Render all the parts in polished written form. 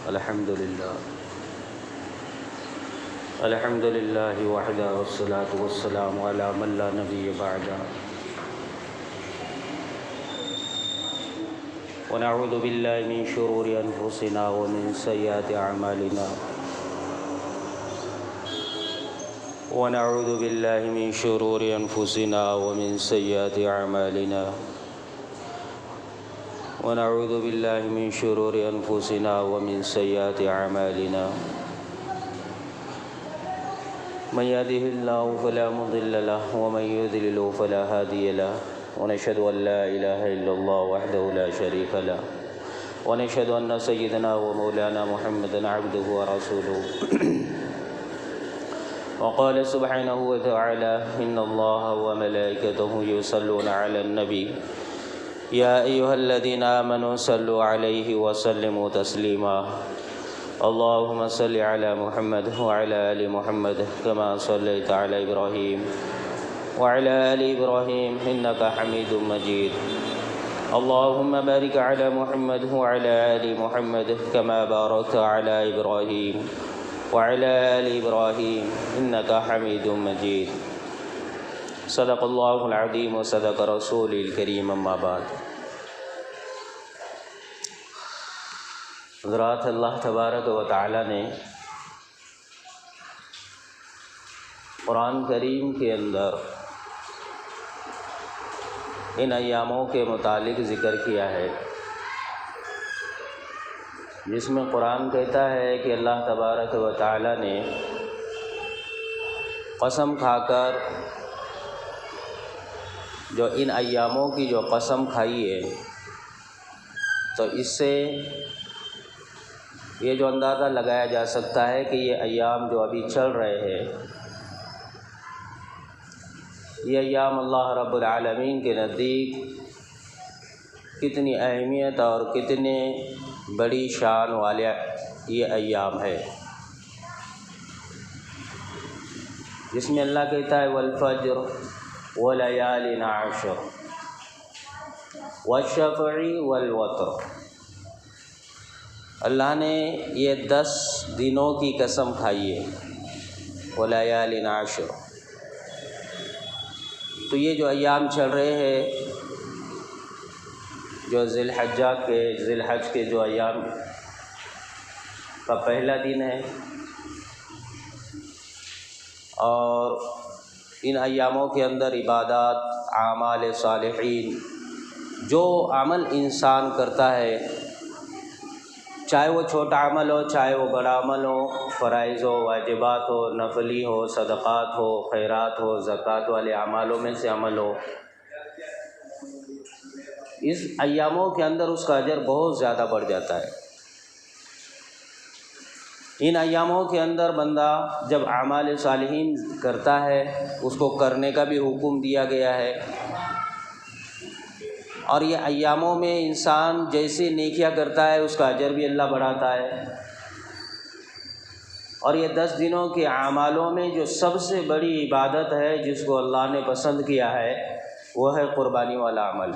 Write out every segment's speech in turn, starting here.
الحمد للہ وحدہ والصلاة والسلام علی من لا نبی بعدہ ونعوذ باللہ من شرور انفسنا ومن سیئات اعمالنا ونعوذ باللہ من شرور انفسنا ومن سیئات اعمالنا ونعوذ باللہ من شرور انفسنا ومن سیئات اعمالنا من يهده الله فلا مضل له ومن يضلل فلا هادي له ونشهد أن لا إله إلا الله وحده لا شريك له ونشهد أن سيدنا ومولانا محمدا عبده ورسوله وقال سبحانه وتعالى إن الله وملائكته يصلون على النبي يا أيها الذين آمنوا صلوا عليه وسلموا تسليما اللهم صل على محمد وعلى آل محمد كما صليت على إبراهيم وعلى آل إبراهيم إنك حميد مجيد اللهم بارك على محمد وعلى آل محمد كما باركت على إبراهيم وعلى آل إبراهيم إنك حميد مجيد صدق الله العظيم وصدق رسوله الكريم أما بعد حضرات، اللہ تبارک و تعالی نے قرآن کریم کے اندر ان ایاموں کے متعلق ذکر کیا ہے، جس میں قرآن کہتا ہے کہ اللہ تبارک و تعالی نے قسم کھا کر جو ان ایاموں کی جو قسم کھائی ہے، تو اس سے یہ جو اندازہ لگایا جا سکتا ہے کہ یہ ایام جو ابھی چل رہے ہیں، یہ ایام اللہ رب العالمین کے نزدیک کتنی اہمیت اور کتنے بڑی شان والے یہ ایام ہے، جس میں اللہ کہتا ہے والفجر وليال عشر والشفع والوتر۔ اللہ نے یہ 10 دنوں کی قسم کھائی ہے، ولیال عشر۔ تو یہ جو ایام چل رہے ہیں، جو ذی الحج کے جو ایام کا پہلا دن ہے، اور ان ایاموں کے اندر عبادات، اعمال صالحین، جو عمل انسان کرتا ہے، چاہے وہ چھوٹا عمل ہو چاہے وہ بڑا عمل ہو، فرائض ہو، واجبات ہو، نفلی ہو، صدقات ہو، خیرات ہو، زکوٰۃ والے اعمالوں میں سے عمل ہو، اس ایاموں کے اندر اس کا اجر بہت زیادہ بڑھ جاتا ہے۔ ان ایاموں کے اندر بندہ جب اعمال صالحین کرتا ہے، اس کو کرنے کا بھی حکم دیا گیا ہے، اور یہ ایاموں میں انسان جیسے نیکیاں کرتا ہے اس کا اجر بھی اللہ بڑھاتا ہے۔ اور یہ 10 دنوں کے اعمالوں میں جو سب سے بڑی عبادت ہے، جس کو اللہ نے پسند کیا ہے، وہ ہے قربانی والا عمل۔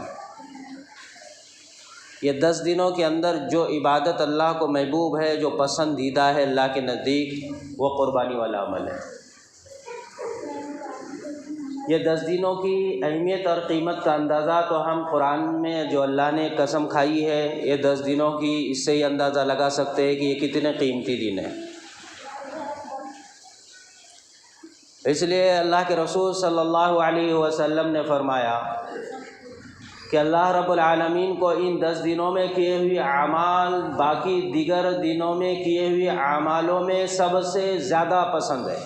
یہ 10 دنوں کے اندر جو عبادت اللہ کو محبوب ہے، جو پسندیدہ ہے اللہ کے نزدیک، وہ قربانی والا عمل ہے۔ یہ 10 دنوں کی اہمیت اور قیمت کا اندازہ تو ہم قرآن میں جو اللہ نے قسم کھائی ہے، یہ 10 دنوں کی، اس سے ہی اندازہ لگا سکتے ہیں کہ یہ کتنے قیمتی دن ہیں۔ اس لیے اللہ کے رسول صلی اللہ علیہ وسلم نے فرمایا کہ اللہ رب العالمین کو ان 10 دنوں میں کیے ہوئے اعمال باقی دیگر دنوں میں کیے ہوئے اعمالوں میں سب سے زیادہ پسند ہے،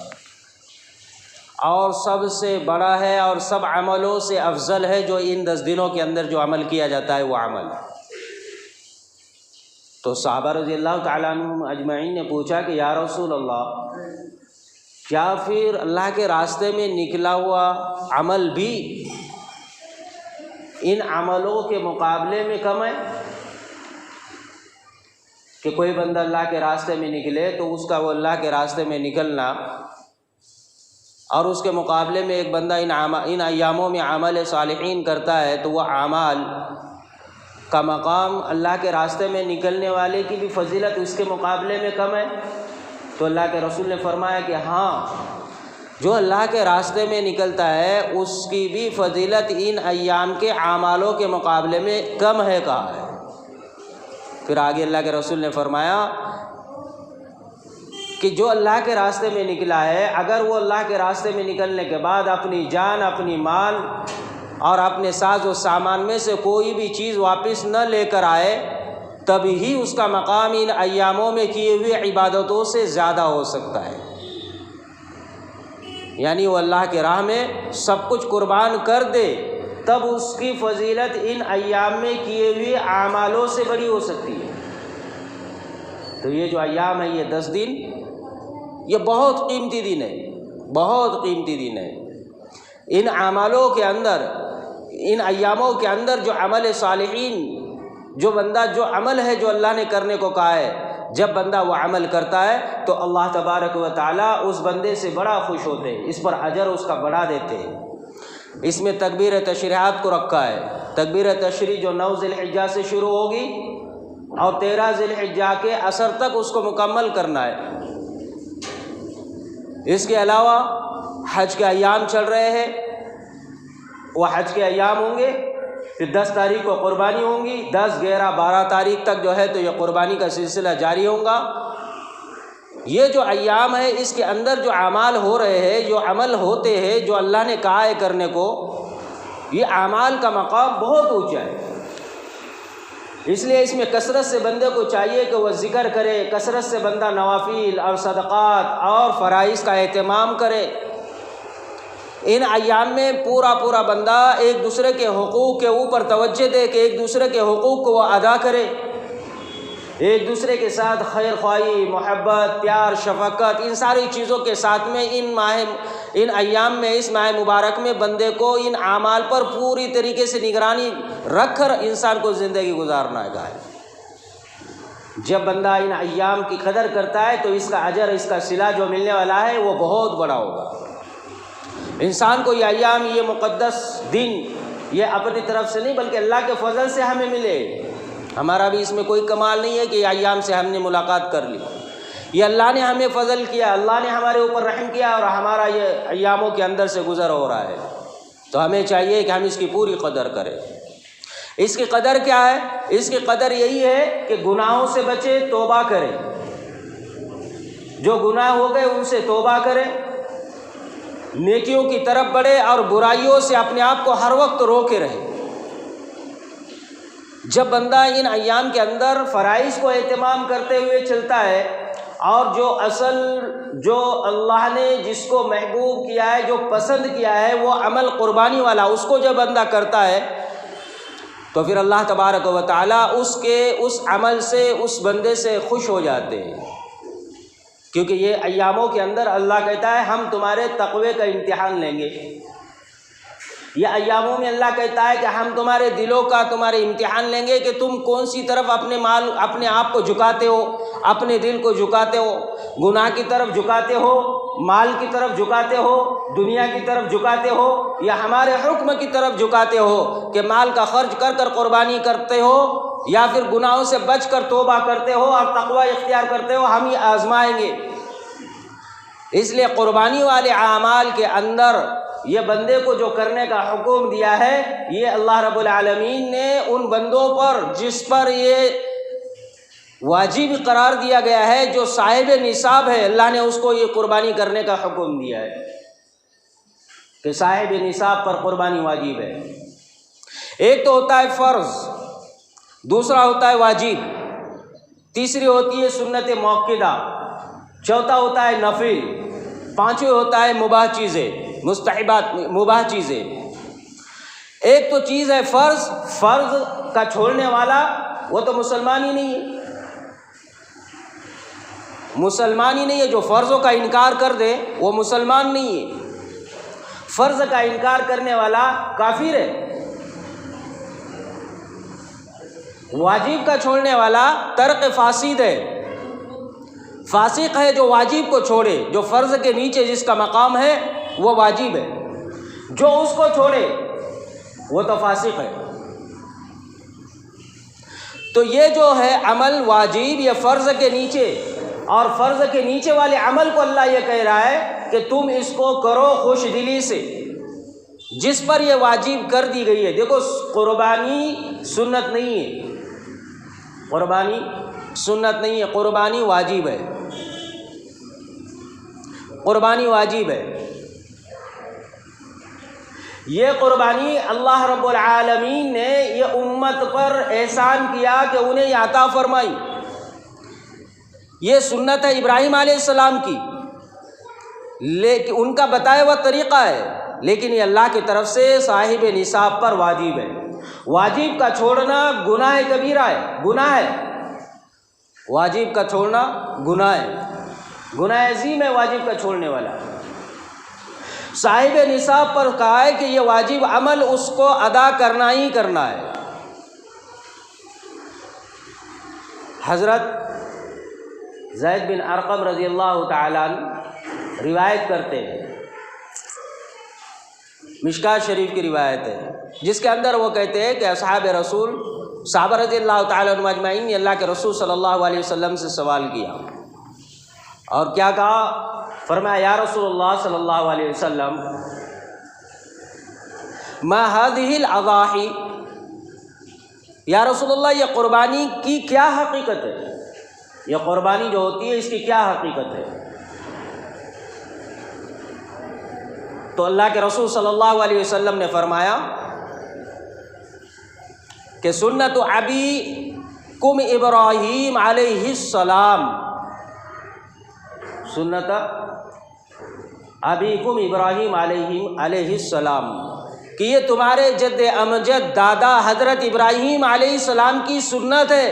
اور سب سے بڑا ہے، اور سب عملوں سے افضل ہے جو ان 10 دنوں کے اندر جو عمل کیا جاتا ہے وہ عمل۔ تو صحابہ رضی اللہ تعالیٰ عنہم اجمعین نے پوچھا کہ یا رسول اللہ، کیا پھر اللہ کے راستے میں نکلا ہوا عمل بھی ان عملوں کے مقابلے میں کم ہے؟ کہ کوئی بندہ اللہ کے راستے میں نکلے تو اس کا وہ اللہ کے راستے میں نکلنا، اور اس کے مقابلے میں ایک بندہ ان ایاموں میں عمل صالحین کرتا ہے تو وہ اعمال کا مقام اللہ کے راستے میں نکلنے والے کی بھی فضیلت اس کے مقابلے میں کم ہے؟ تو اللہ کے رسول نے فرمایا کہ ہاں، جو اللہ کے راستے میں نکلتا ہے اس کی بھی فضیلت ان ایام کے اعمالوں کے مقابلے میں کم ہے کہا ہے۔ پھر آگے اللہ کے رسول نے فرمایا کہ جو اللہ کے راستے میں نکلا ہے، اگر وہ اللہ کے راستے میں نکلنے کے بعد اپنی جان، اپنی مال اور اپنے ساز و سامان میں سے کوئی بھی چیز واپس نہ لے کر آئے، تبھی ہی اس کا مقام ان ایاموں میں کیے ہوئے عبادتوں سے زیادہ ہو سکتا ہے۔ یعنی وہ اللہ کے راہ میں سب کچھ قربان کر دے، تب اس کی فضیلت ان ایام میں کیے ہوئے اعمالوں سے بڑی ہو سکتی ہے۔ تو یہ جو ایام ہے، یہ 10 دن، یہ بہت قیمتی دن ہے، بہت قیمتی دن ہے۔ ان اعمالوں کے اندر، ان ایاموں کے اندر جو عمل صالحین، جو بندہ جو عمل ہے جو اللہ نے کرنے کو کہا ہے، جب بندہ وہ عمل کرتا ہے تو اللہ تبارک و تعالیٰ اس بندے سے بڑا خوش ہوتے ہیں، اس پر اجر اس کا بڑھا دیتے ہیں۔ اس میں تکبیر تشریعات کو رکھا ہے۔ تکبیر تشریع جو 9 ذی الحجہ سے شروع ہوگی اور 13 ذی الحجہ کے عصر تک اس کو مکمل کرنا ہے۔ اس کے علاوہ حج کے ایام چل رہے ہیں، وہ حج کے ایام ہوں گے، پھر 10 تاریخ کو قربانی ہوں گی، 10، 11، 12 تاریخ تک جو ہے تو یہ قربانی کا سلسلہ جاری ہوگا۔ یہ جو ایام ہے اس کے اندر جو اعمال ہو رہے ہیں، جو عمل ہوتے ہیں، جو اللہ نے کہا ہے کرنے کو، یہ اعمال کا مقام بہت اونچا ہے۔ اس لیے اس میں کثرت سے بندے کو چاہیے کہ وہ ذکر کرے، کثرت سے بندہ نوافل اور صدقات اور فرائض کا اہتمام کرے۔ ان ایام میں پورا بندہ ایک دوسرے کے حقوق کے اوپر توجہ دے کہ ایک دوسرے کے حقوق کو وہ ادا کرے، ایک دوسرے کے ساتھ خیر خواہی، محبت، پیار، شفقت، ان ساری چیزوں کے ساتھ میں ان ایام میں، اس ماہ مبارک میں بندے کو ان اعمال پر پوری طریقے سے نگرانی رکھ کر انسان کو زندگی گزارنا ہے۔ جب بندہ ان ایام کی قدر کرتا ہے تو اس کا اجر، اس کا صلہ جو ملنے والا ہے وہ بہت بڑا ہوگا۔ انسان کو یہ ایام، یہ مقدس دن، یہ اپنی طرف سے نہیں بلکہ اللہ کے فضل سے ہمیں ملے۔ ہمارا بھی اس میں کوئی کمال نہیں ہے کہ یہ ایام سے ہم نے ملاقات کر لی، یہ اللہ نے ہمیں فضل کیا، اللہ نے ہمارے اوپر رحم کیا اور ہمارا یہ ایاموں کے اندر سے گزر ہو رہا ہے۔ تو ہمیں چاہیے کہ ہم اس کی پوری قدر کریں۔ اس کی قدر کیا ہے؟ اس کی قدر یہی ہے کہ گناہوں سے بچے، توبہ کرے، جو گناہ ہو گئے ان سے توبہ کرے، نیکیوں کی طرف بڑھے اور برائیوں سے اپنے آپ کو ہر وقت روکے رہے۔ جب بندہ ان ایام کے اندر فرائض کو اہتمام کرتے ہوئے چلتا ہے اور جو اللہ نے جس کو محبوب کیا ہے، جو پسند کیا ہے، وہ عمل قربانی والا، اس کو جب بندہ کرتا ہے تو پھر اللہ تبارک و تعالیٰ اس عمل سے، اس بندے سے خوش ہو جاتے ہیں، کیونکہ یہ ایاموں کے اندر اللہ کہتا ہے ہم تمہارے تقوی کا امتحان لیں گے۔ یہ ایاموں میں اللہ کہتا ہے کہ ہم تمہارے دلوں کا، تمہارے امتحان لیں گے کہ تم کون سی طرف اپنے آپ کو جھکاتے ہو، اپنے دل کو جھکاتے ہو، گناہ کی طرف جھکاتے ہو، مال کی طرف جھکاتے ہو، دنیا کی طرف جھکاتے ہو، یا ہمارے حکم کی طرف جھکاتے ہو کہ مال کا خرچ کر قربانی کرتے ہو، یا پھر گناہوں سے بچ کر توبہ کرتے ہو اور تقوی اختیار کرتے ہو۔ ہم یہ آزمائیں گے۔ اس لیے قربانی والے اعمال کے اندر یہ بندے کو جو کرنے کا حکم دیا ہے، یہ اللہ رب العالمین نے ان بندوں پر جس پر یہ واجب قرار دیا گیا ہے، جو صاحب نصاب ہے، اللہ نے اس کو یہ قربانی کرنے کا حکم دیا ہے کہ صاحب نصاب پر قربانی واجب ہے۔ ایک تو ہوتا ہے فرض، دوسرا ہوتا ہے واجب، تیسری ہوتی ہے سنت موقدہ، چوتھا ہوتا ہے نفل، پانچویں ہوتا ہے مباح چیزیں، مستحبات، مباح چیزیں۔ ایک تو چیز ہے فرض، فرض کا چھوڑنے والا وہ تو مسلمان ہی نہیں ہے، مسلمان ہی نہیں ہے۔ جو فرضوں کا انکار کر دے وہ مسلمان نہیں ہے، فرض کا انکار کرنے والا کافر ہے۔ واجب کا چھوڑنے والا ترک فاسد ہے، فاسق ہے جو واجب کو چھوڑے، جو فرض کے نیچے جس کا مقام ہے وہ واجب ہے، جو اس کو چھوڑے وہ تو فاسق ہے۔ تو یہ جو ہے عمل واجب، یہ فرض کے نیچے، اور فرض کے نیچے والے عمل کو اللہ یہ کہہ رہا ہے کہ تم اس کو کرو خوش دلی سے، جس پر یہ واجب کر دی گئی ہے۔ دیکھو قربانی سنت نہیں ہے، قربانی سنت نہیں ہے، قربانی واجب ہے، قربانی واجب ہے۔ یہ قربانی اللہ رب العالمین نے یہ امت پر احسان کیا کہ انہیں یہ عطا فرمائی۔ یہ سنت ہے ابراہیم علیہ السلام کی، لیکن ان کا بتایا ہوا طریقہ ہے، لیکن یہ اللہ کی طرف سے صاحب نصاب پر واجب ہے۔ واجب کا چھوڑنا گناہ کبیرہ ہے، گناہ ہے، واجب کا چھوڑنا گناہ ہے، گناہ عظیم ہے واجب کا چھوڑنے والا۔ صاحب نصاب پر کہا ہے کہ یہ واجب عمل اس کو ادا کرنا ہی کرنا ہے۔ حضرت زید بن ارقم رضی اللہ تعالیٰ عنہ روایت کرتے ہیں، مشکات شریف کی روایت ہے، جس کے اندر وہ کہتے ہیں کہ اصحاب رسول، صحابہ رضی اللہ تعالیٰ عنہ اجمعین نے اللہ کے رسول صلی اللہ علیہ وسلم سے سوال کیا، اور کیا کہا؟ فرمایا یا رسول اللہ صلی اللہ علیہ وسلم ما هذه الاضاحی، یا رسول اللہ یہ قربانی کی کیا حقیقت ہے، یہ قربانی جو ہوتی ہے اس کی کیا حقیقت ہے؟ تو اللہ کے رسول صلی اللہ علیہ وسلم نے فرمایا کہ سنت ابیکم ابراہیم علیہ السلام، سنت ابیکم ابراہیم علیہ السلام، کہ یہ تمہارے جد امجد دادا حضرت ابراہیم علیہ السلام کی سنت ہے،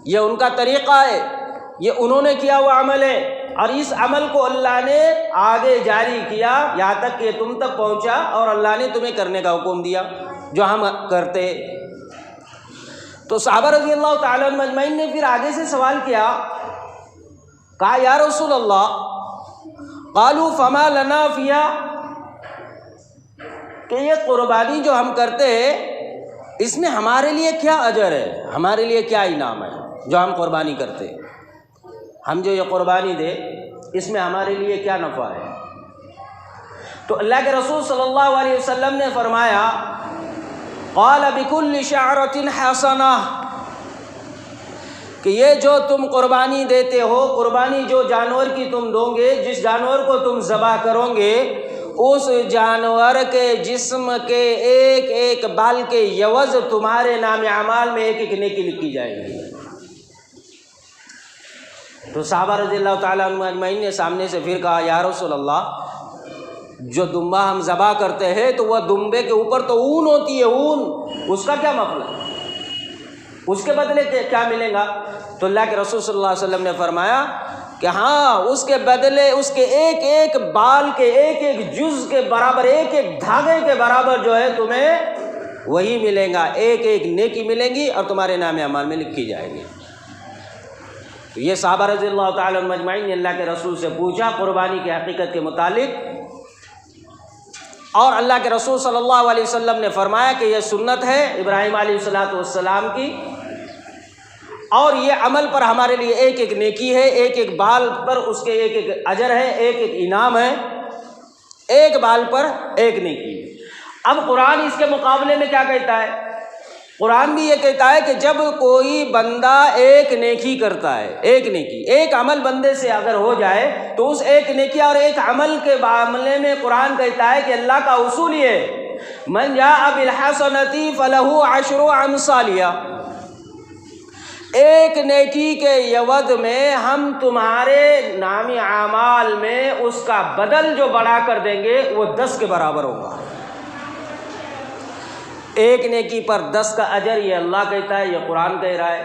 یہ ان کا طریقہ ہے، یہ انہوں نے کیا ہوا عمل ہے، اور اس عمل کو اللہ نے آگے جاری کیا یہاں تک کہ تم تک پہنچا، اور اللہ نے تمہیں کرنے کا حکم دیا جو ہم کرتے۔ تو صحابہ رضی اللہ تعالیٰ عنہ اجمعین نے پھر آگے سے سوال کیا، کہا یا رسول اللہ قالوا فما لنا فیہا، کہ یہ قربانی جو ہم کرتے ہیں اس میں ہمارے لیے کیا اجر ہے، ہمارے لیے کیا انعام ہے جو ہم قربانی کرتے ہیں، ہم جو یہ قربانی دے اس میں ہمارے لیے کیا نفع ہے؟ تو اللہ کے رسول صلی اللہ علیہ وسلم نے فرمایا قال بكل شعرة حسنہ، کہ یہ جو تم قربانی دیتے ہو، قربانی جو جانور کی تم دو گے، جس جانور کو تم ذبح کرو گے، اس جانور کے جسم کے ایک ایک بال کے عوض تمہارے نام اعمال میں ایک ایک نیکی لکھی جائے گی۔ تو صحابہ رضی اللہ تعالیٰ عنہ اجمعین نے سامنے سے پھر کہا یا رسول اللہ جو دمبا ہم ذبح کرتے ہیں تو وہ دمبے کے اوپر تو اون ہوتی ہے، اون، اس کا کیا مطلب، اس کے بدلے کیا ملے گا؟ تو اللہ کے رسول صلی اللہ علیہ وسلم نے فرمایا کہ ہاں اس کے بدلے اس کے ایک ایک بال کے ایک ایک جز کے برابر، ایک ایک دھاگے کے برابر جو ہے تمہیں وہی ملے گا، ایک ایک نیکی ملے گی اور تمہارے نام اعمال میں لکھی جائے گی۔ تو یہ صحابہ رضی اللہ تعالیٰ عنہ اجمعین نے اللہ کے رسول سے پوچھا قربانی کی حقیقت کے متعلق، اور اللہ کے رسول صلی اللہ علیہ وسلم نے فرمایا کہ یہ سنت ہے ابراہیم علیہ السلام کی، اور یہ عمل پر ہمارے لیے ایک ایک نیکی ہے، ایک ایک بال پر اس کے ایک ایک اجر ہے، ایک ایک انعام ہے، ایک بال پر ایک نیکی۔ اب قرآن اس کے مقابلے میں کیا کہتا ہے؟ قرآن بھی یہ کہتا ہے کہ جب کوئی بندہ ایک نیکی کرتا ہے، ایک نیکی، ایک عمل بندے سے اگر ہو جائے تو اس ایک نیکی اور ایک عمل کے معاملے میں قرآن کہتا ہے کہ اللہ کا اصول یہ ہے من جاء بالحسنۃ فلہ عشر امثالہا، ایک نیکی کے عوض میں ہم تمہارے نام اعمال میں اس کا بدل جو بڑھا کر دیں گے وہ 10 کے برابر ہوگا۔ ایک نیکی پر 10 کا اجر، یہ اللہ کہتا ہے، یہ قرآن کہہ رہا ہے۔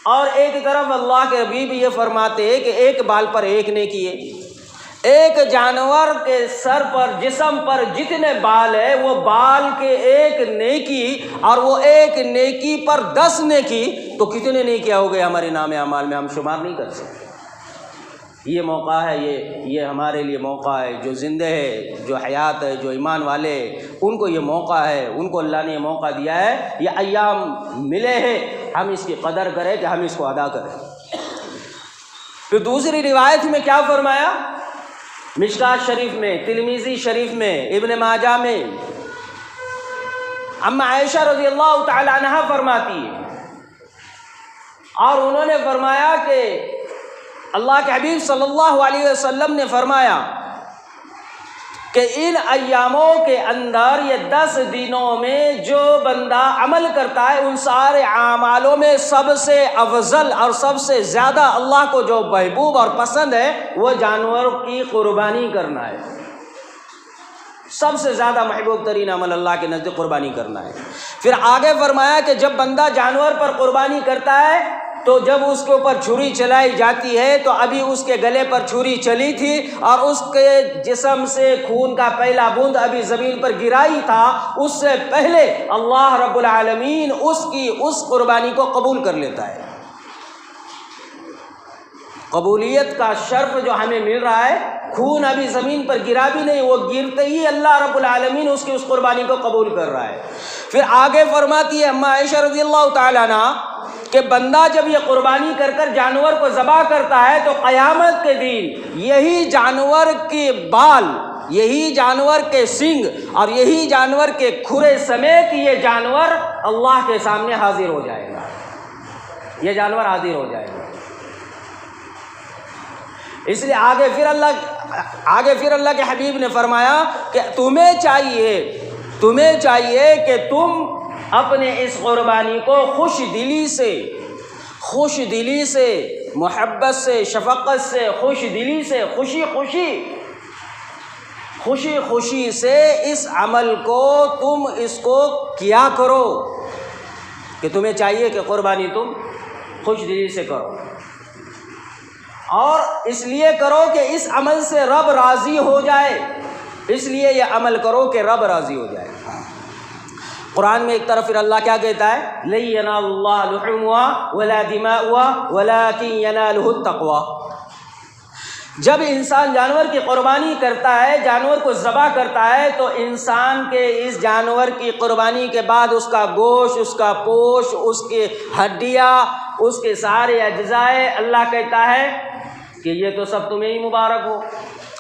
اور ایک طرف اللہ کے نبی بھی یہ فرماتے ہیں کہ ایک بال پر ایک نیکی ہے، ایک جانور کے سر پر، جسم پر جتنے بال ہے وہ بال کے ایک نیکی، اور وہ ایک نیکی پر 10 نیکی، تو کتنے نیکیاں ہو گئے ہمارے نام اعمال میں، ہم شمار نہیں کر سکتے۔ یہ موقع ہے، یہ ہمارے لیے موقع ہے، جو زندہ ہے، جو حیات ہے، جو ایمان والے ان کو یہ موقع ہے، ان کو اللہ نے یہ موقع دیا ہے، یہ ایام ملے ہیں، ہم اس کی قدر کریں کہ ہم اس کو ادا کریں۔ پھر دوسری روایت میں کیا فرمایا؟ مشکات شریف میں، ترمذی شریف میں، ابن ماجہ میں، اما عائشہ رضی اللہ تعالی عنہا فرماتی ہے، اور انہوں نے فرمایا کہ اللہ کے حبیب صلی اللہ علیہ وسلم نے فرمایا کہ ان ایاموں کے اندر، یہ 10 دنوں میں جو بندہ عمل کرتا ہے ان سارے اعمالوں میں سب سے افضل اور سب سے زیادہ اللہ کو جو محبوب اور پسند ہے وہ جانور کی قربانی کرنا ہے۔ سب سے زیادہ محبوب ترین عمل اللہ کے نزدیک قربانی کرنا ہے۔ پھر آگے فرمایا کہ جب بندہ جانور پر قربانی کرتا ہے تو جب اس کے اوپر چھری چلائی جاتی ہے تو ابھی اس کے گلے پر چھری چلی تھی اور اس کے جسم سے خون کا پہلا بوند ابھی زمین پر گرائی تھا، اس سے پہلے اللہ رب العالمین اس قربانی کو قبول کر لیتا ہے۔ قبولیت کا شرف جو ہمیں مل رہا ہے، خون ابھی زمین پر گرا بھی نہیں، وہ گرتے ہی اللہ رب العالمین اس کی اس قربانی کو قبول کر رہا ہے۔ پھر آگے فرماتی ہے اما عائشہ رضی اللہ تعالیٰ عنہ کہ بندہ جب یہ قربانی کر کر جانور کو ذبح کرتا ہے تو قیامت کے دن یہی جانور کے بال، یہی جانور کے سینگ اور یہی جانور کے کھرے سمیت یہ جانور اللہ کے سامنے حاضر ہو جائے گا، یہ جانور حاضر ہو جائے گا۔ اس لیے آگے پھر اللہ کے حبیب نے فرمایا کہ تمہیں چاہیے کہ تم اپنے اس قربانی کو خوش دلی سے، محبت سے، شفقت سے، خوشی خوشی سے اس عمل کو تم اس کو کیا کرو، کہ تمہیں چاہیے کہ قربانی تم خوش دلی سے کرو، اور اس لیے کرو کہ اس عمل سے رب راضی ہو جائے، اس لیے یہ عمل کرو کہ رب راضی ہو جائے۔ قرآن میں ایک طرف پھر اللہ کیا کہتا ہے؟ لَن يَنَالَ اللَّهَ لُحُومُهَا وَلَا دِمَاؤُهَا وَلَٰكِن يَنَالُهُ التَّقْوَىٰ۔ جب انسان جانور کی قربانی کرتا ہے، جانور کو ذبح کرتا ہے، تو انسان کے اس جانور کی قربانی کے بعد اس کا گوشت، اس کا پوش، اس کی ہڈیاں، اس کے سارے اجزاء، اللہ کہتا ہے کہ یہ تو سب تمہیں ہی مبارک ہو،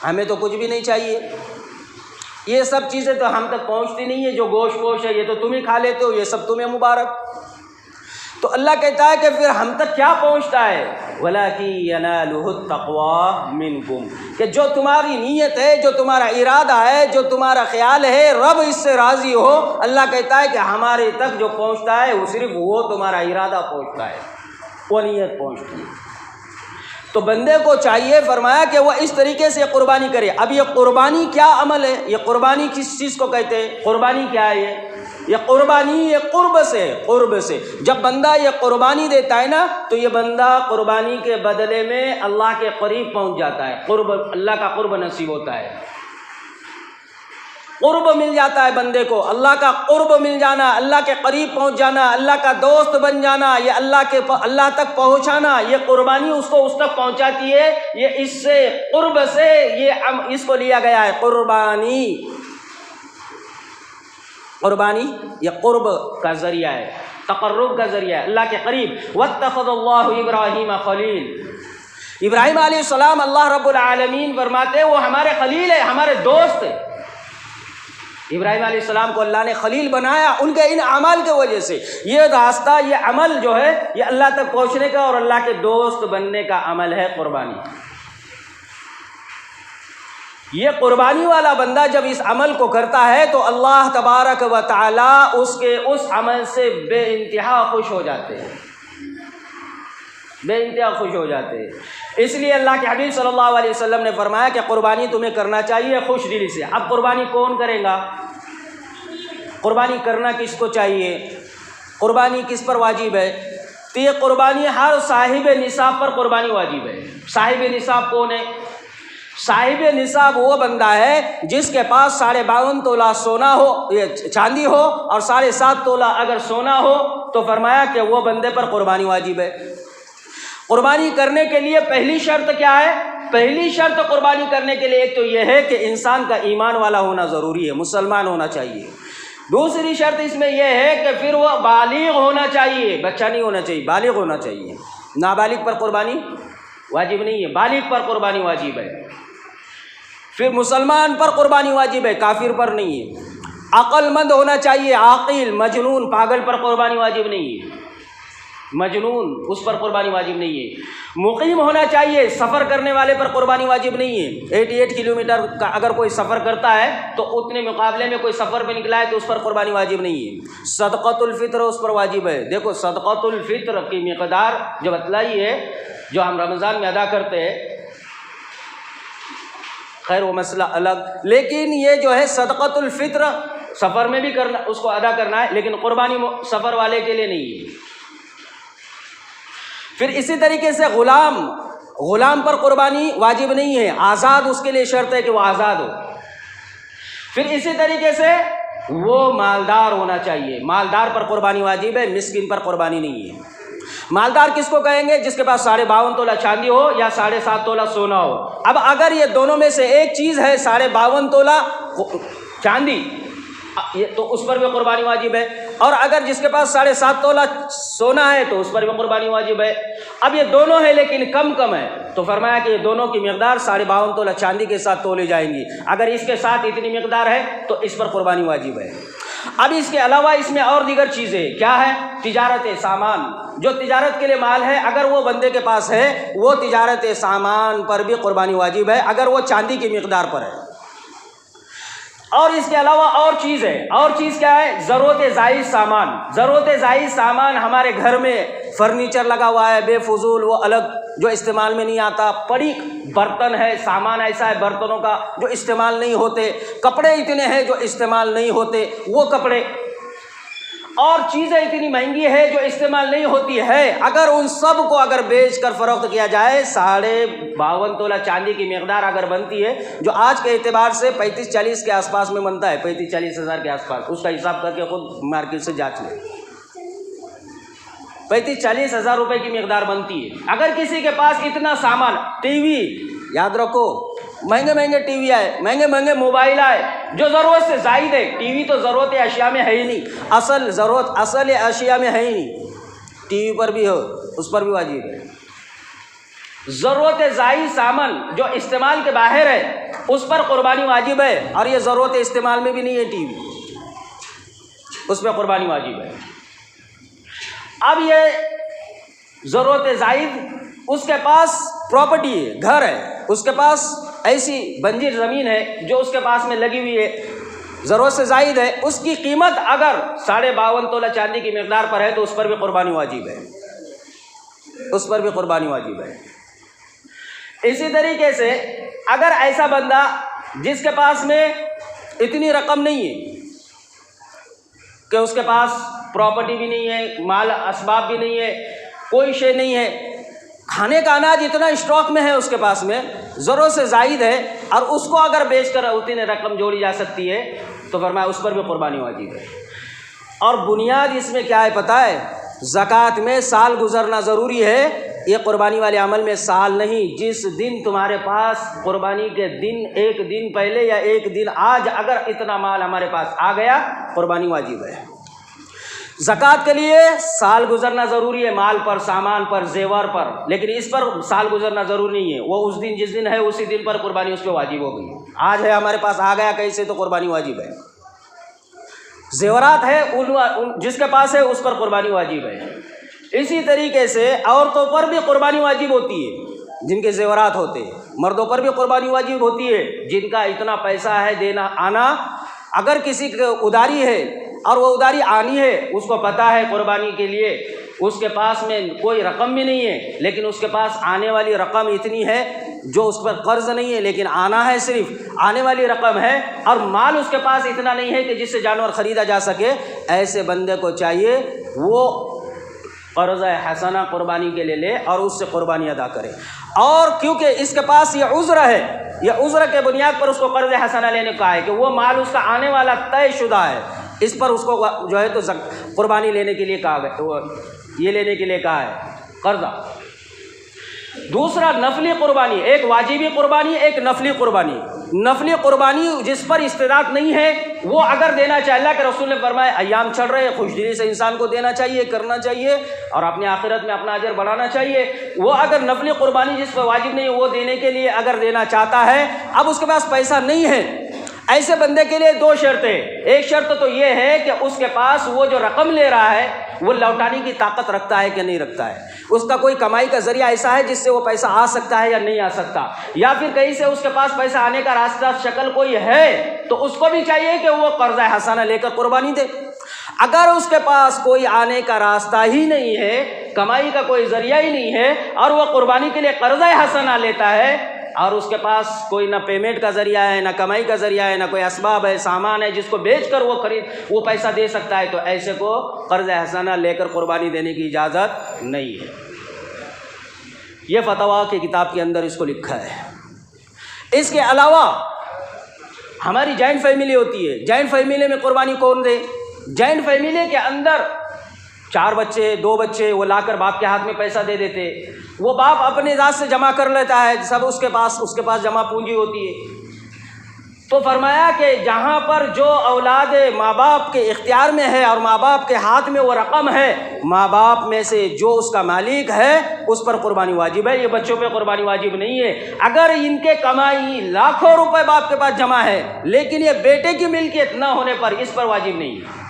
ہمیں تو کچھ بھی نہیں چاہیے، یہ سب چیزیں تو ہم تک پہنچتی نہیں ہے، جو گوشت پوش ہے یہ تو تم ہی کھا لیتے ہو، یہ سب تمہیں مبارک۔ تو اللہ کہتا ہے کہ پھر ہم تک کیا پہنچتا ہے؟ وَلَٰكِن يَنَالُهُ التَّقْوَىٰ مِنْكُمْ، کہ جو تمہاری نیت ہے، جو تمہارا ارادہ ہے، جو تمہارا خیال ہے، رب اس سے راضی ہو، اللہ کہتا ہے کہ ہمارے تک جو پہنچتا ہے وہ صرف وہ تمہارا ارادہ پہنچتا ہے، وہ نیت پہنچتی ہے۔ تو بندے کو چاہیے فرمایا کہ وہ اس طریقے سے قربانی کرے۔ اب یہ قربانی کیا عمل ہے؟ یہ قربانی کس چیز کو کہتے ہیں؟ قربانی کیا ہے؟ یہ قربانی یہ قرب سے جب بندہ یہ قربانی دیتا ہے نا تو یہ بندہ قربانی کے بدلے میں اللہ کے قریب پہنچ جاتا ہے، اللہ کا قرب نصیب ہوتا ہے، قرب مل جاتا ہے بندے کو، اللہ کا قرب مل جانا، اللہ کے قریب پہنچ جانا، اللہ کا دوست بن جانا، یہ اللہ تک پہنچانا، یہ قربانی اس کو اس تک پہنچاتی ہے۔ یہ اس سے قرب سے اس کو لیا گیا ہے قربانی یہ قرب کا ذریعہ ہے، تقرب کا ذریعہ ہے اللہ کے قریب۔ وَاتَّخَذَ اللَّهُ إِبْرَاهِيمَ خَلِيلًا، ابراہیم علیہ السلام اللہ رب العالمین فرماتے ہیں وہ ہمارے خلیل ہے، ہمارے دوست ہے۔ ابراہیم علیہ السلام کو اللہ نے خلیل بنایا ان کے ان اعمال کی وجہ سے۔ یہ راستہ، یہ عمل جو ہے یہ اللہ تک پہنچنے کا اور اللہ کے دوست بننے کا عمل ہے قربانی۔ یہ قربانی والا بندہ جب اس عمل کو کرتا ہے تو اللہ تبارک و تعالی اس کے اس عمل سے بے انتہا خوش ہو جاتے ہیں، بے انتہا خوش ہو جاتے ہیں۔ اس لیے اللہ کے حبیب صلی اللہ علیہ وسلم نے فرمایا کہ قربانی تمہیں کرنا چاہیے خوش دلی سے۔ اب قربانی کون کرے گا؟ قربانی کرنا کس کو چاہیے؟ قربانی کس پر واجب ہے؟ تو یہ قربانی ہر صاحب نصاب پر قربانی واجب ہے۔ صاحب نصاب کون ہے؟ صاحب نصاب وہ بندہ ہے جس کے پاس 52.5 تولہ سونا ہو، چاندی ہو، اور 7.5 تولہ اگر سونا ہو تو فرمایا کہ وہ بندے پر قربانی واجب ہے۔ قربانی کرنے کے لیے پہلی شرط کیا ہے؟ پہلی شرط قربانی کرنے کے لیے ایک تو یہ ہے کہ انسان کا ایمان والا ہونا ضروری ہے، مسلمان ہونا چاہیے۔ دوسری شرط اس میں یہ ہے کہ پھر وہ بالغ ہونا چاہیے، بچہ نہیں ہونا چاہیے، بالغ ہونا چاہیے۔ نابالغ پر قربانی واجب نہیں ہے، بالغ پر قربانی واجب ہے۔ پھر مسلمان پر قربانی واجب ہے، کافر پر نہیں ہے۔ عقل مند ہونا چاہیے، عاقل، مجنون، پاگل پر قربانی واجب نہیں ہے، مجنون اس پر قربانی واجب نہیں ہے۔ مقیم ہونا چاہیے، سفر کرنے والے پر قربانی واجب نہیں ہے۔ 88 کلومیٹر کا اگر کوئی سفر کرتا ہے تو اتنے مقابلے میں کوئی سفر پہ نکلا ہے تو اس پر قربانی واجب نہیں ہے۔ صدقۃ الفطر اس پر واجب ہے۔ دیکھو صدقۃ الفطر کی مقدار جو بتلائی ہے، جو ہم رمضان میں ادا کرتے ہیں، خیر وہ مسئلہ الگ، لیکن یہ جو ہے صدقۃ الفطر سفر میں بھی کرنا، اس کو ادا کرنا ہے، لیکن قربانی سفر والے کے لیے نہیں ہے۔ پھر اسی طریقے سے غلام پر قربانی واجب نہیں ہے، آزاد اس کے لیے شرط ہے کہ وہ آزاد ہو۔ پھر اسی طریقے سے وہ مالدار ہونا چاہیے، مالدار پر قربانی واجب ہے، مسکین پر قربانی نہیں ہے۔ مالدار کس کو کہیں گے؟ جس کے پاس 52.5 تولہ چاندی ہو یا 7.5 تولہ سونا ہو۔ اب اگر یہ دونوں میں سے ایک چیز ہے 52.5 تولہ چاندی، تو اس پر بھی قربانی واجب ہے، اور اگر جس کے پاس 7.5 تولہ سونا ہے تو اس پر بھی قربانی واجب ہے۔ اب یہ دونوں ہے لیکن کم ہے، تو فرمایا کہ یہ دونوں کی مقدار 52.5 تولہ چاندی کے ساتھ تولی جائیں گی۔ اگر اس کے ساتھ اتنی مقدار ہے تو اس پر قربانی واجب ہے۔ اب اس کے علاوہ اس میں اور دیگر چیزیں کیا ہے؟ تجارت سامان، جو تجارت کے لیے مال ہے، اگر وہ بندے کے پاس ہے وہ تجارت سامان پر بھی قربانی واجب ہے، اگر وہ چاندی کی مقدار پر ہے۔ اور اس کے علاوہ اور چیز ہے، اور چیز کیا ہے؟ ضرورت زائد سامان۔ ضرورت زائد سامان ہمارے گھر میں فرنیچر لگا ہوا ہے بے فضول، وہ الگ جو استعمال میں نہیں آتا، پڑی برتن ہے، سامان ایسا ہے برتنوں کا جو استعمال نہیں ہوتے، کپڑے اتنے ہیں جو استعمال نہیں ہوتے، وہ کپڑے، اور چیزیں اتنی مہنگی ہے جو استعمال نہیں ہوتی ہے، اگر ان سب کو اگر بیچ کر فروخت کیا جائے، 52.5 تولہ چاندی کی مقدار اگر بنتی ہے، جو آج کے اعتبار سے 35-40 کے آس پاس میں بنتا ہے، 35-40 ہزار کے آس پاس، اس کا حساب کر کے خود مارکیٹ سے جانچ لیں، 35-40 ہزار روپے کی مقدار بنتی ہے۔ اگر کسی کے پاس اتنا سامان، ٹی وی، یاد رکھو مہنگے ٹی وی آئے، مہنگے موبائل آئے جو ضرورت سے زائد ہے، ٹی وی تو ضرورت اشیاء میں ہے ہی نہیں، اصل اشیاء میں ہے ہی نہیں، ٹی وی پر بھی ہو اس پر بھی واجب ہے۔ ضرورت زائد سامان جو استعمال کے باہر ہے اس پر قربانی واجب ہے، اور یہ ضرورت استعمال میں بھی نہیں ہے ٹی وی، اس پہ قربانی واجب ہے۔ اب یہ ضرورت زائد، اس کے پاس پراپرٹی ہے، گھر ہے، اس کے پاس ایسی بنجر زمین ہے جو اس کے پاس میں لگی ہوئی ہے، ضرورت سے زائد ہے، اس کی قیمت اگر 52.5 تولہ چاندی کی مقدار پر ہے تو اس پر بھی قربانی واجب ہے، اس پر بھی قربانی واجب ہے۔ اسی طریقے سے اگر ایسا بندہ جس کے پاس میں اتنی رقم نہیں ہے کہ اس کے پاس پراپرٹی بھی نہیں ہے، مال اسباب بھی نہیں ہے، کوئی شے نہیں ہے، کھانے کا اناج اتنا اسٹاک میں ہے اس کے پاس میں، ضرورت سے زائد ہے، اور اس کو اگر بیچ کر اتنی رقم جوڑی جا سکتی ہے تو فرمایا اس پر بھی قربانی واجب ہے۔ اور بنیاد اس میں کیا ہے پتہ ہے؟ زکوٰۃ میں سال گزرنا ضروری ہے، یہ قربانی والے عمل میں سال نہیں، جس دن تمہارے پاس قربانی کے دن ایک دن پہلے یا ایک دن آج اگر اتنا مال ہمارے پاس آ گیا قربانی واجب ہے۔ زکوٰۃ کے لیے سال گزرنا ضروری ہے، مال پر، سامان پر، زیور پر، لیکن اس پر سال گزرنا ضروری نہیں ہے، وہ اس دن جس دن ہے اسی دن پر قربانی اس پہ واجب ہو گئی، آج ہے ہمارے پاس آ گیا کیسے تو قربانی واجب ہے۔ زیورات ہے جس کے پاس ہے اس پر قربانی واجب ہے۔ اسی طریقے سے عورتوں پر بھی قربانی واجب ہوتی ہے جن کے زیورات ہوتے ہیں، مردوں پر بھی قربانی واجب ہوتی ہے جن کا اتنا پیسہ ہے دینا آنا، اگر کسی کو اداری ہے اور وہ اداری آنی ہے، اس کو پتہ ہے قربانی کے لیے اس کے پاس میں کوئی رقم بھی نہیں ہے، لیکن اس کے پاس آنے والی رقم اتنی ہے جو اس پر قرض نہیں ہے لیکن آنا ہے، صرف آنے والی رقم ہے، اور مال اس کے پاس اتنا نہیں ہے کہ جس سے جانور خریدا جا سکے، ایسے بندے کو چاہیے وہ قرض حسنہ قربانی کے لیے لے اور اس سے قربانی ادا کرے۔ اور کیونکہ اس کے پاس یہ عذر ہے، یہ عذر کے بنیاد پر اس کو قرض حسنہ لینے کا ہے کہ وہ مال اس کا آنے والا طے شدہ ہے، اس پر اس کو جو ہے تو قربانی لینے کے لیے کہا گیا، یہ لینے کے لیے کہا ہے قرضہ۔ دوسرا نفلی قربانی، ایک واجبی قربانی، ایک نفلی قربانی۔ نفلی قربانی جس پر استطاعت نہیں ہے وہ اگر دینا چاہے، اللہ کے رسول نے فرمایا ایام چل رہے، خوش دلی سے انسان کو دینا چاہیے، کرنا چاہیے اور اپنی آخرت میں اپنا اجر بڑھانا چاہیے۔ وہ اگر نفلی قربانی جس پر واجب نہیں ہے وہ دینے کے لیے اگر دینا چاہتا ہے، اب اس کے پاس پیسہ نہیں ہے، ایسے بندے کے لیے دو شرطیں۔ ایک شرط تو یہ ہے کہ اس کے پاس وہ جو رقم لے رہا ہے وہ لوٹانے کی طاقت رکھتا ہے کہ نہیں رکھتا ہے، اس کا کوئی کمائی کا ذریعہ ایسا ہے جس سے وہ پیسہ آ سکتا ہے یا نہیں آ سکتا، یا پھر کہیں سے اس کے پاس پیسہ آنے کا راستہ شکل کوئی ہے تو اس کو بھی چاہیے کہ وہ قرضہ حسنہ لے کر قربانی دے۔ اگر اس کے پاس کوئی آنے کا راستہ ہی نہیں ہے، کمائی کا کوئی ذریعہ ہی نہیں ہے اور وہ قربانی کے لیے قرضہ حسنہ لیتا ہے اور اس کے پاس کوئی نہ پیمنٹ کا ذریعہ ہے، نہ کمائی کا ذریعہ ہے، نہ کوئی اسباب ہے، سامان ہے جس کو بیچ کر وہ پیسہ دے سکتا ہے، تو ایسے کو قرض حسنہ لے کر قربانی دینے کی اجازت نہیں ہے۔ یہ فتویٰ کی کتاب کے اندر اس کو لکھا ہے۔ اس کے علاوہ ہماری جوائنٹ فیملی ہوتی ہے، جوائنٹ فیملی میں قربانی کون دے؟ جوائنٹ فیملی کے اندر 4 بچے 2 بچے وہ لا کر باپ کے ہاتھ میں پیسہ دے دیتے، وہ باپ اپنے ذات سے جمع کر لیتا ہے، سب اس کے پاس جمع پونجی ہوتی ہے۔ تو فرمایا کہ جہاں پر جو اولاد ماں باپ کے اختیار میں ہے اور ماں باپ کے ہاتھ میں وہ رقم ہے، ماں باپ میں سے جو اس کا مالک ہے اس پر قربانی واجب ہے، یہ بچوں پہ قربانی واجب نہیں ہے۔ اگر ان کے کمائی لاکھوں روپے باپ کے پاس جمع ہے لیکن یہ بیٹے کی ملکیت نہ ہونے پر اس پر واجب نہیں ہے،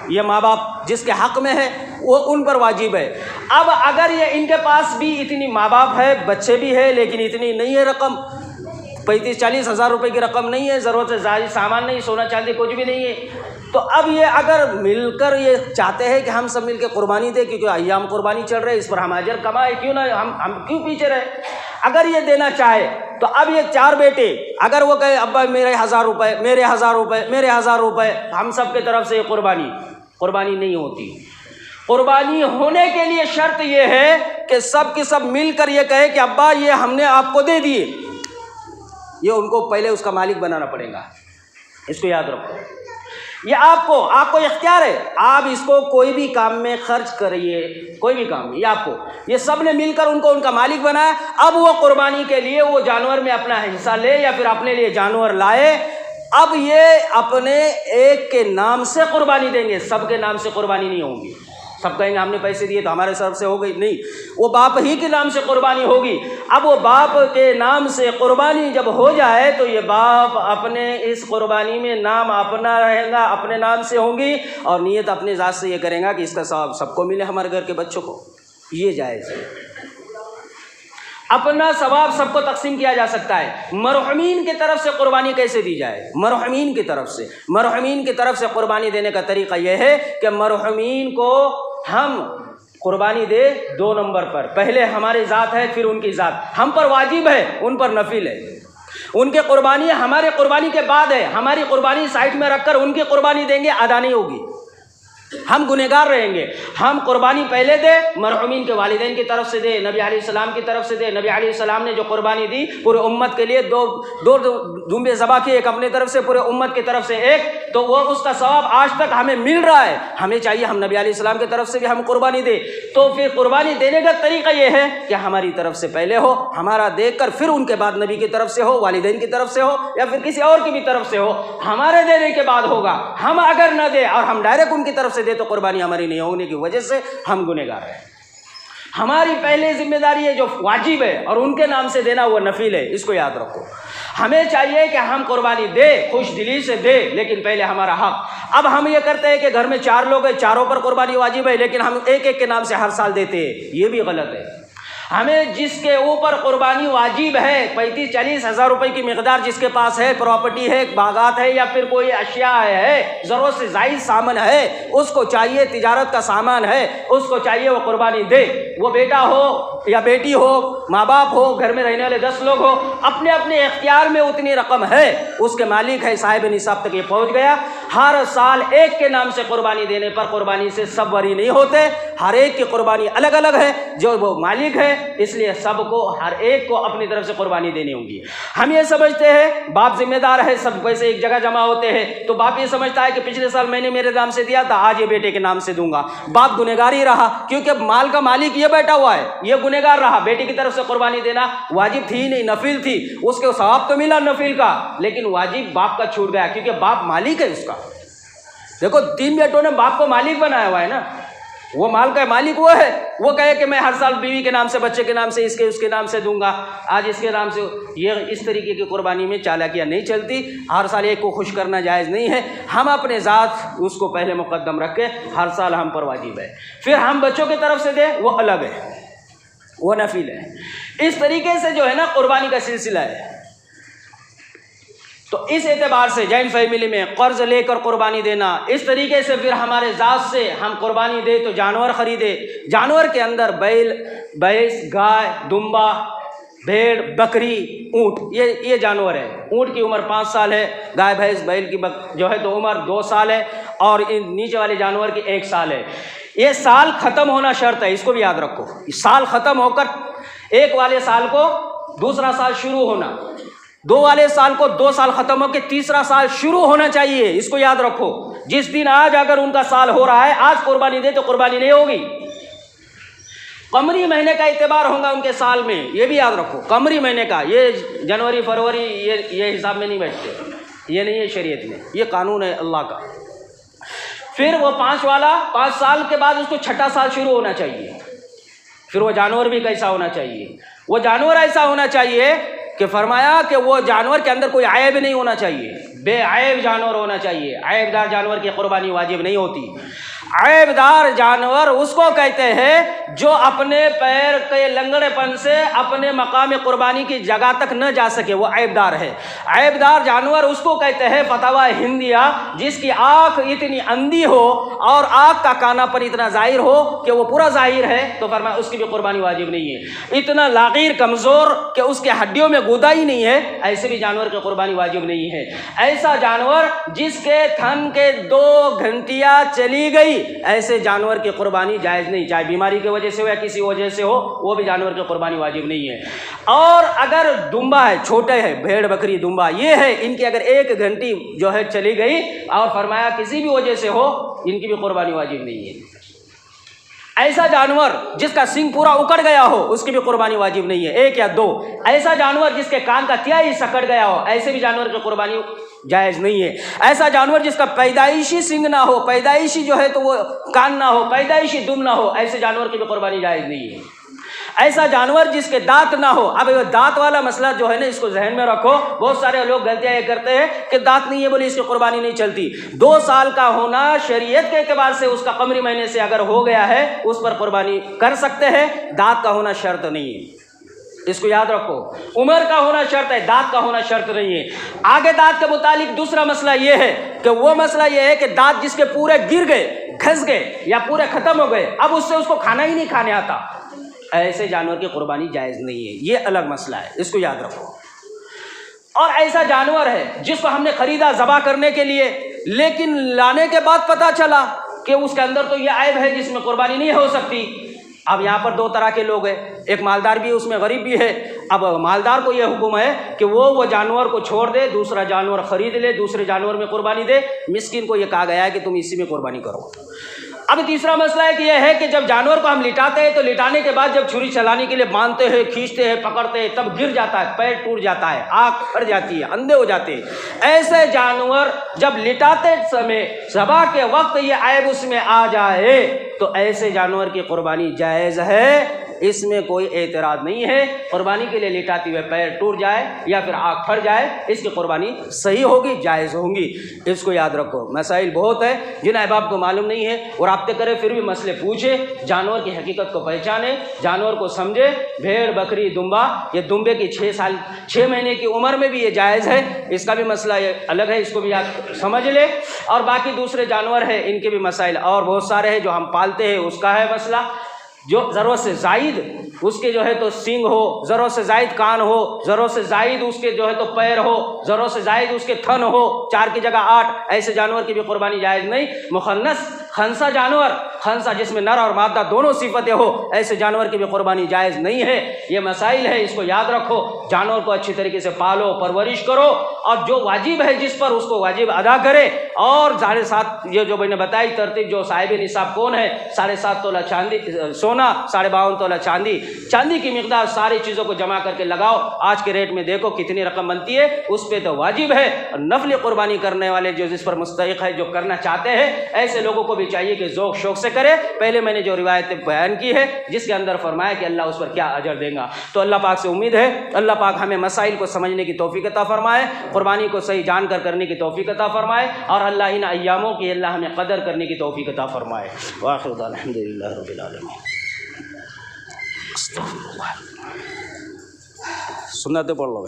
یہ ماں باپ جس کے حق میں ہے وہ ان پر واجب ہے۔ اب اگر یہ ان کے پاس بھی اتنی ماں باپ ہے، بچے بھی ہے لیکن اتنی نہیں ہے رقم، 35-40 ہزار روپے کی رقم نہیں ہے، ضرورت سے زائد سامان نہیں، سونا چاندی کچھ بھی نہیں ہے، تو اب یہ اگر مل کر یہ چاہتے ہیں کہ ہم سب مل کے قربانی دیں کیونکہ ایام قربانی چل رہے اس پر ہم اجر کمائے، کیوں نہ ہم کیوں پیچھے رہے؟ اگر یہ دینا چاہے تو اب یہ 4 بیٹے اگر وہ کہے ابا میرے 1000 روپے، میرے 1000 روپے، میرے 1000 روپے، ہم سب کی طرف سے یہ قربانی نہیں ہوتی۔ قربانی ہونے کے لیے شرط یہ ہے کہ سب کے سب مل کر یہ کہے کہ ابا یہ ہم نے آپ کو دے دیے، یہ ان کو پہلے اس کا مالک بنانا پڑے گا، اس کو یاد رکھو۔ یہ آپ کو اختیار ہے، آپ اس کو کوئی بھی کام میں خرچ کریے، کوئی بھی کام یہ آپ کو، یہ سب نے مل کر ان کو ان کا مالک بنایا۔ اب وہ قربانی کے لیے وہ جانور میں اپنا حصہ لے یا پھر اپنے لیے جانور لائے، اب یہ اپنے ایک کے نام سے قربانی دیں گے، سب کے نام سے قربانی نہیں ہوگی۔ سب کہیں گے ہم نے پیسے دیے تو ہمارے طرف سے ہو گئی، نہیں، وہ باپ ہی کے نام سے قربانی ہوگی۔ اب وہ باپ کے نام سے قربانی جب ہو جائے تو یہ باپ اپنے اس قربانی میں نام اپنا رہے گا، اپنے نام سے ہوگی اور نیت اپنے ذات سے یہ کرے گا کہ اس کا ثواب سب کو ملے، ہمارے گھر کے بچوں کو، یہ جائز ہے۔ اپنا ثواب سب کو تقسیم کیا جا سکتا ہے۔ مرحومین کی طرف سے قربانی کیسے دی جائے؟ مرحومین کی طرف سے قربانی دینے کا طریقہ یہ ہے کہ مرحومین کو ہم قربانی دے 2 نمبر پر، پہلے ہماری ذات ہے پھر ان کی ذات، ہم پر واجب ہے ان پر نفل ہے، ان کی قربانی ہمارے قربانی کے بعد ہے، ہماری قربانی سائٹ میں رکھ کر ان کی قربانی دیں گے، ادا نہیں ہوگی، ہم گنہگار رہیں گے۔ ہم قربانی پہلے دے، مرحومین کے والدین کی طرف سے دے، نبی علیہ السلام کی طرف سے دے، نبی علیہ السلام نے جو قربانی دی پورے امت کے لیے، دو دمبے ذبح کیے، ایک اپنے طرف سے پورے امت کی طرف سے ایک، تو وہ اس کا ثواب آج تک ہمیں مل رہا ہے، ہمیں چاہیے ہم نبی علیہ السلام کی طرف سے بھی ہم قربانی دے۔ تو پھر قربانی دینے کا طریقہ یہ ہے کہ ہماری طرف سے پہلے ہو، ہمارا دیکھ کر پھر ان کے بعد نبی کی طرف سے ہو، والدین کی طرف سے ہو یا پھر کسی اور کی بھی طرف سے ہو، ہمارے دینے کے بعد ہوگا۔ ہم اگر نہ دے اور ہم ڈائریکٹ ان کی طرف سے دے تو قربانی ہماری نہیں ہونے کی وجہ سے ہم گنہگار ہیں۔ ہماری پہلے ذمہ داری ہے جو واجب ہے اور ان کے نام سے دینا وہ نفل ہے، اس کو یاد رکھو۔ ہمیں چاہیے کہ ہم قربانی دے، خوش دلی سے دے، لیکن پہلے ہمارا حق۔ اب ہم یہ کرتے ہیں کہ گھر میں 4 لوگ ہیں، چاروں پر قربانی واجب ہے، لیکن ہم ایک کے نام سے ہر سال دیتے ہیں، یہ بھی غلط ہے۔ ہمیں جس کے اوپر قربانی واجب ہے، 35-40 ہزار روپے کی مقدار جس کے پاس ہے، پراپرٹی ہے، باغات ہے یا پھر کوئی اشیاء ہے، ضرورت سے زائد سامان ہے، اس کو چاہیے، تجارت کا سامان ہے، اس کو چاہیے وہ قربانی دے۔ وہ بیٹا ہو یا بیٹی ہو، ماں باپ ہو، گھر میں رہنے والے 10 لوگ ہو، اپنے اپنے اختیار میں اتنی رقم ہے، اس کے مالک ہے، صاحب نصاب تک یہ پہنچ گیا۔ ہر سال ایک کے نام سے قربانی دینے پر قربانی سے سب بری نہیں ہوتے، ہر ایک کی قربانی الگ الگ ہے، جو وہ مالک ہے، اس لیے سب کو ہر ایک کو اپنی طرف سے قربانی دینی ہوگی۔ ہم یہ سمجھتے ہیں باپ ذمہ دار ہے، سب پیسے ایک جگہ جمع ہوتے ہیں تو باپ یہ سمجھتا ہے کہ پچھلے سال میں نے میرے نام سے دیا تھا، آج یہ بیٹے کے نام سے دوں گا۔ باپ گنہگار ہی رہا، کیونکہ مال کا مالک یہ بیٹھا ہوا ہے، یہ گنہگار رہا۔ بیٹے کی طرف سے قربانی دینا واجب تھی نہیں، نفل تھی، اس کے ثواب تو ملا نفل کا، لیکن واجب باپ کا چھوٹ گیا کیونکہ باپ مالک ہے اس کا۔ دیکھو 3 بیٹوں نے باپ کو مالک بنایا ہوا ہے نا، وہ مال کا مالک وہ ہے، وہ کہے کہ میں ہر سال بیوی کے نام سے، بچے کے نام سے، اس کے نام سے دوں گا، آج اس کے نام سے۔ یہ اس طریقے کی قربانی میں چالاکیاں نہیں چلتی، ہر سال ایک کو خوش کرنا جائز نہیں ہے۔ ہم اپنے ذات اس کو پہلے مقدم رکھ کے ہر سال ہم پر واجب ہے، پھر ہم بچوں کی طرف سے دیں وہ الگ ہے، وہ نفل ہے۔ اس طریقے سے جو ہے نا قربانی کا سلسلہ ہے۔ تو اس اعتبار سے جوائنٹ فیملی میں قرض لے کر قربانی دینا، اس طریقے سے پھر ہمارے ذات سے ہم قربانی دے تو جانور خریدے، جانور کے اندر بیل، بھینس، گائے، دمبا، بھیڑ، بکری، اونٹ، یہ جانور ہے۔ اونٹ کی عمر 5 سال ہے، گائے بھینس بیل کی جو ہے تو عمر 2 سال ہے، اور ان نیچے والے جانور کی 1 سال ہے۔ یہ سال ختم ہونا شرط ہے، اس کو بھی یاد رکھو، سال ختم ہو کر ایک والے سال کو دوسرا سال شروع ہونا، 2 والے سال کو 2 سال ختم ہو کے تیسرا سال شروع ہونا چاہیے، اس کو یاد رکھو۔ جس دن آج اگر ان کا سال ہو رہا ہے، آج قربانی دے تو قربانی نہیں ہوگی، قمری مہینے کا اعتبار ہوگا ان کے سال میں، یہ بھی یاد رکھو، قمری مہینے کا۔ یہ جنوری فروری یہ حساب میں نہیں بیٹھتے، یہ نہیں ہے شریعت میں، یہ قانون ہے اللہ کا۔ پھر وہ 5 سال کے بعد اس کو 6ٹھا سال شروع ہونا چاہیے۔ پھر وہ جانور بھی کیسا ہونا چاہیے؟ وہ جانور ایسا ہونا چاہیے کہ فرمایا کہ وہ جانور کے اندر کوئی عیب نہیں ہونا چاہیے، بے عیب جانور ہونا چاہیے۔ عیب دار جانور کی قربانی واجب نہیں ہوتی۔ عیب دار جانور اس کو کہتے ہیں جو اپنے پیر کے لنگڑے پن سے اپنے مقام قربانی کی جگہ تک نہ جا سکے، وہ عیب دار ہے۔ عیب دار جانور اس کو کہتے ہیں فتویٰ ہندیہ، جس کی آنکھ اتنی اندھی ہو اور آنکھ کا کانا پر اتنا ظاہر ہو کہ وہ پورا ظاہر ہے، تو فرمایا اس کی بھی قربانی واجب نہیں ہے۔ اتنا لاغیر کمزور کہ اس کے ہڈیوں میں گودا ہی نہیں ہے، ایسے بھی جانور کی قربانی واجب نہیں ہے۔ ایسا جانور جس کے تھن کے 2 گھنٹیاں چلی گئی، ایسے جانور کی قربانی جائز نہیں، چاہے بیماری کی وجہ سے ہو یا کسی وجہ سے ہو، وہ بھی جانور کی قربانی واجب نہیں ہے۔ اور اگر دمبا ہے، چھوٹے ہے، بھیڑ بکری دمبا یہ ہے، ان کی اگر 1 گھنٹی جو ہے چلی گئی اور فرمایا کسی بھی وجہ سے ہو، ان کی بھی قربانی واجب نہیں ہے۔ ایسا جانور جس کا سنگ پورا اکڑ گیا ہو، اس کی بھی قربانی واجب نہیں ہے، 1 یا 2۔ ایسا جانور جس کے کان کا تہائی سکڑ گیا ہو، ایسے بھی جانور کی قربانی جائز نہیں ہے۔ ایسا جانور جس کا پیدائشی سنگ نہ ہو، پیدائشی جو ہے تو وہ کان نہ ہو، پیدائشی دم نہ ہو، ایسے جانور کی بھی قربانی جائز نہیں ہے۔ ایسا جانور جس کے دانت نہ ہو، اب یہ دانت والا مسئلہ جو ہے نا، اس کو ذہن میں رکھو، بہت سارے لوگ غلطیاں یہ کرتے ہیں کہ دانت نہیں ہے بولے اس کی قربانی نہیں چلتی۔ 2 سال کا ہونا شریعت کے اعتبار سے اس کا قمری مہینے سے اگر ہو گیا ہے، اس پر قربانی کر سکتے ہیں، دانت کا ہونا شرط نہیں ہے، اس کو یاد رکھو۔ عمر کا ہونا شرط ہے، دانت کا ہونا شرط نہیں ہے۔ آگے دانت کے متعلق دوسرا مسئلہ یہ ہے کہ وہ مسئلہ یہ ہے کہ دانت جس کے پورے گر گئے، گھس گئے یا پورے ختم ہو گئے، اب اس سے اس کو کھانا ہی نہیں کھانے آتا، ایسے جانور کی قربانی جائز نہیں ہے، یہ الگ مسئلہ ہے، اس کو یاد رکھو۔ اور ایسا جانور ہے جس کو ہم نے خریدا ذبح کرنے کے لیے، لیکن لانے کے بعد پتہ چلا کہ اس کے اندر تو یہ عیب ہے جس میں قربانی نہیں ہو سکتی۔ اب یہاں پر 2 طرح کے لوگ ہیں، ایک مالدار بھی ہے، اس میں غریب بھی ہے۔ اب مالدار کو یہ حکم ہے کہ وہ جانور کو چھوڑ دے، دوسرا جانور خرید لے، دوسرے جانور میں قربانی دے۔ مسکین کو یہ کہا گیا ہے کہ تم اسی میں قربانی کرو۔ اب تیسرا مسئلہ ہے کہ یہ ہے کہ جب جانور کو ہم لٹاتے ہیں تو لٹانے کے بعد جب چھری چلانے کے لیے باندھتے ہیں، کھینچتے ہیں، پکڑتے ہیں، تب گر جاتا ہے، پیر ٹوٹ جاتا ہے، آنکھ پھٹ جاتی ہے، اندھے ہو جاتے ہیں۔ ایسے جانور جب لٹاتے سمے ذبح کے وقت یہ عیب اس میں آ جائے تو ایسے جانور کی قربانی جائز ہے، اس میں کوئی اعتراض نہیں ہے۔ قربانی کے لیے لٹاتے ہوئے پیر ٹوٹ جائے یا پھر آنکھ پھٹ جائے، اس کی قربانی صحیح ہوگی، جائز ہوگی، اس کو یاد رکھو۔ مسائل بہت ہے جن احباب کو معلوم نہیں ہے، اور رابطے کرے پھر بھی مسئلے پوچھے، جانور کی حقیقت کو پہچانے، جانور کو سمجھے۔ بھیڑ بکری دمبا، یہ دمبے کی 6 مہینے کی عمر میں بھی یہ جائز ہے، اس کا بھی مسئلہ یہ الگ ہے، اس کو بھی آپ سمجھ لے۔ اور باقی دوسرے جانور ہیں، ان کے بھی مسائل اور بہت سارے ہیں جو ہم پالتے ہیں، اس کا ہے مسئلہ۔ جو ضرورت سے زائد اس کے جو ہے تو سینگ ہو، ذروں سے زائد کان ہو، ذروں سے زائد اس کے جو ہے تو پیر ہو، ذروں سے زائد اس کے تھن ہو، 4 کی جگہ 8، ایسے جانور کی بھی قربانی جائز نہیں۔ مخنث خنسا جانور، خنسا جس میں نر اور مادہ دونوں صفتیں ہو، ایسے جانور کی بھی قربانی جائز نہیں ہے۔ یہ مسائل ہے، اس کو یاد رکھو، جانور کو اچھی طریقے سے پالو، پرورش کرو، اور جو واجب ہے جس پر اس کو واجب ادا کرے۔ اور 7.5 یہ جو میں نے بتائی ترتیب، جو صاحب نصاب کون ہے، 7.5 تولہ چاندی سونا، 52.5 تولہ چاندی، چاندی کی مقدار ساری چیزوں کو جمع کر کے لگاؤ، آج کے ریٹ میں دیکھو کتنی رقم بنتی ہے، اس پہ تو واجب ہے۔ اور نفلی قربانی کرنے والے جو جس پر مستحق ہے، جو کرنا چاہتے ہیں، ایسے لوگوں کو بھی چاہیے کہ ذوق شوق سے کرے۔ پہلے میں نے جو روایتیں بیان کی ہے، جس کے اندر فرمایا کہ اللہ اس پر کیا اجر دے گا، تو اللہ پاک سے امید ہے اللہ پاک ہمیں مسائل کو سمجھنے کی توفیق عطا فرمائے، قربانی کو صحیح جان کر کرنے کی توفیق عطا فرمائے، اور اللہ ان ایاموں کی اللہ ہمیں قدر کرنے کی توفیق عطا فرمائے۔ وآخر دعوانا الحمدللہ رب العالمین۔ استغفر اللہ، سنتیں پڑھ لو۔